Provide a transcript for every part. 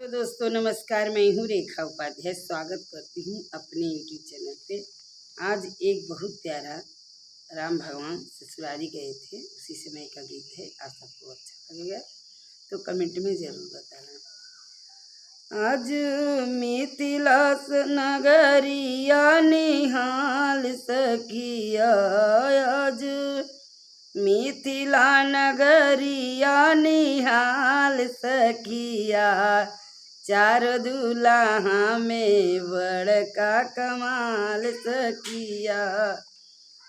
तो दोस्तों नमस्कार, मैं हूँ रेखा उपाध्याय। स्वागत करती हूँ अपने यूट्यूब चैनल पे। आज एक बहुत प्यारा राम भगवान ससुरारी गए थे उसी समय का गीत है। आप सबको अच्छा लगेगा तो कमेंट में ज़रूर बताना। आज मिथिला नगरिया निहाल सखिया, आज मिथिला नगरिया निहाल सखिया, चार दूल्हा में बड़का कमाल सखिया,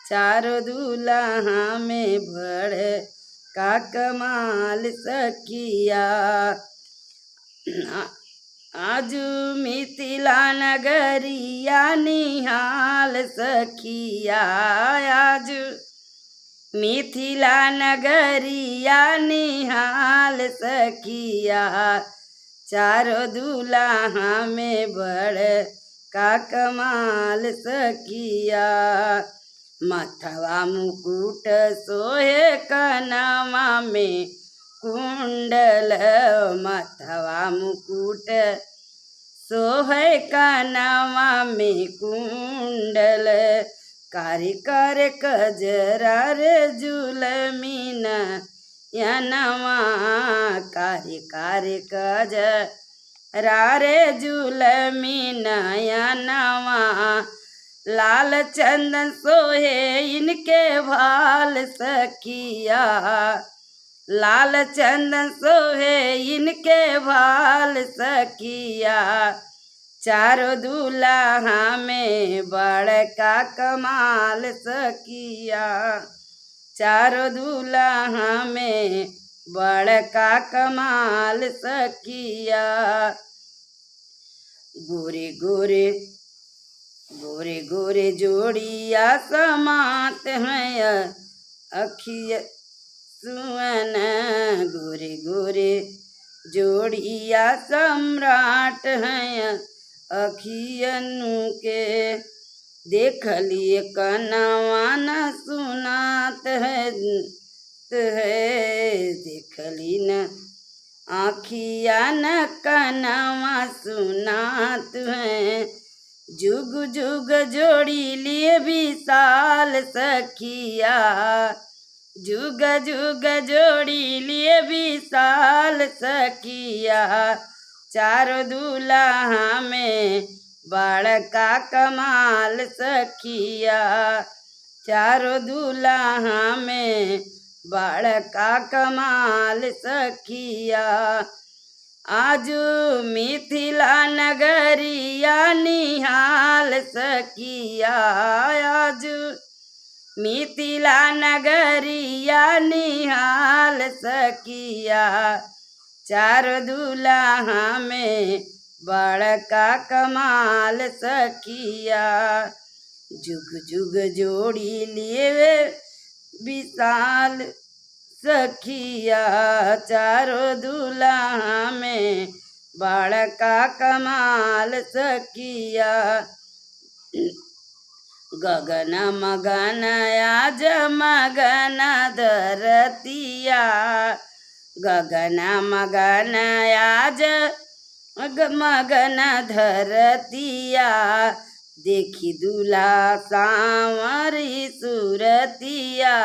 चार दूल्हा में बड़का कमाल सखिया। आज मिथिला नगरिया निहाल सखिया, आज मिथिला नगरिया निहाल सखिया, चारों दूल्हा में बड़का कमाल सखिया। मथवा मुकुट सोहे कनवा में कुंडल, मथवा मुकुट सोहे कनवा में कुंडल, कारी कर कजरा रे जुलमीन यनवा, कारी कारी कजरा रे जुलमीन यनवा, लाल चंदन सोहे इनके भाल सखिया, लाल चंदन सोहे इनके भाल सखिया, चारों दूल्हा में बड़का कमाल सखिया, चारों दूल्हा में बड़का कमाल सखिया। गोरे गोरे गोरे गोरे जोड़िया समात हैं अखिया सुवन, गोरे गोरे जोड़िया सम्राट हैं अखियनु के, देख लिए कनवा न सुनात है, देख ली न आखिया न कनवा सुनात है, जुग जुग जोड़ी लिए विशाल सखिया, जुग जुग जोड़ी लिए विशाल सखिया, चारों दूल्हा में बड़का कमाल सखिया, चारों दूल्हा में बड़का कमाल सखिया। आज मिथिला नगरिया निहाल सखिया, आज मिथिला नगरिया निहाल सखिया, चार दूल्हा में बड़का कमाल सखिया, जुग जुग जोड़ी लिए विशाल सखिया, चारों दूल्हा में बड़का कमाल सखिया। गगन मगन आज मगन धरतिया, गगन मगन आज मगन धरतिया, देखी दूल्हा सांवरी सूरतिया,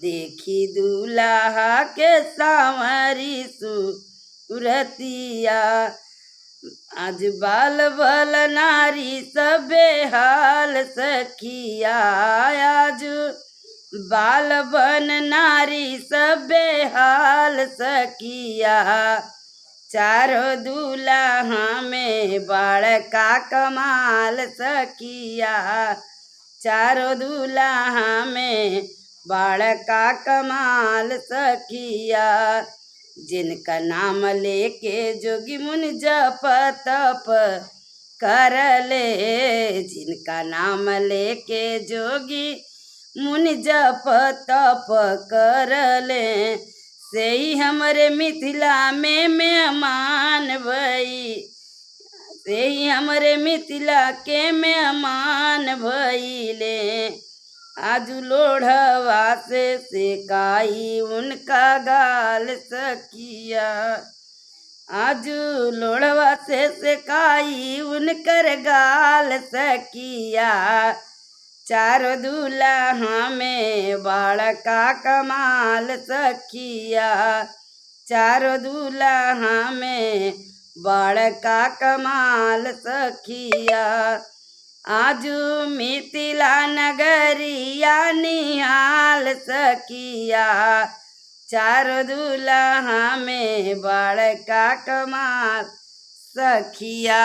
देखी दूल्हा के सांवरी सूरतिया, आज बाल बल नारी सबे हाल सखिया, आज बाल बन नारी सबे हाल सखिया, चारों दूल्हा में बड़का कमाल सखिया, चारों दूल्हा में बड़का कमाल सखिया, जिनका नाम लेके जोगी मुनि जप तप कर ले, जिनका नाम लेके जोगी मुनि जप तप कर ले, से ही हमारे मिथिला में मेहमान भई, से ही हमारे मिथिला के मेहमान भइले, आज लोढ़वा से सेकाई उनका गाल सखिया, आजू लोड़वा से सेकाई उनकर गाल सखिया। चारों दूल्हा में बड़का कमाल सखिया। चारों दूल्हा में बड़का कमाल सखिया। आजू मिथिला नगरिया निहाल सखिया। चारों दूल्हा में बड़का कमाल सखिया।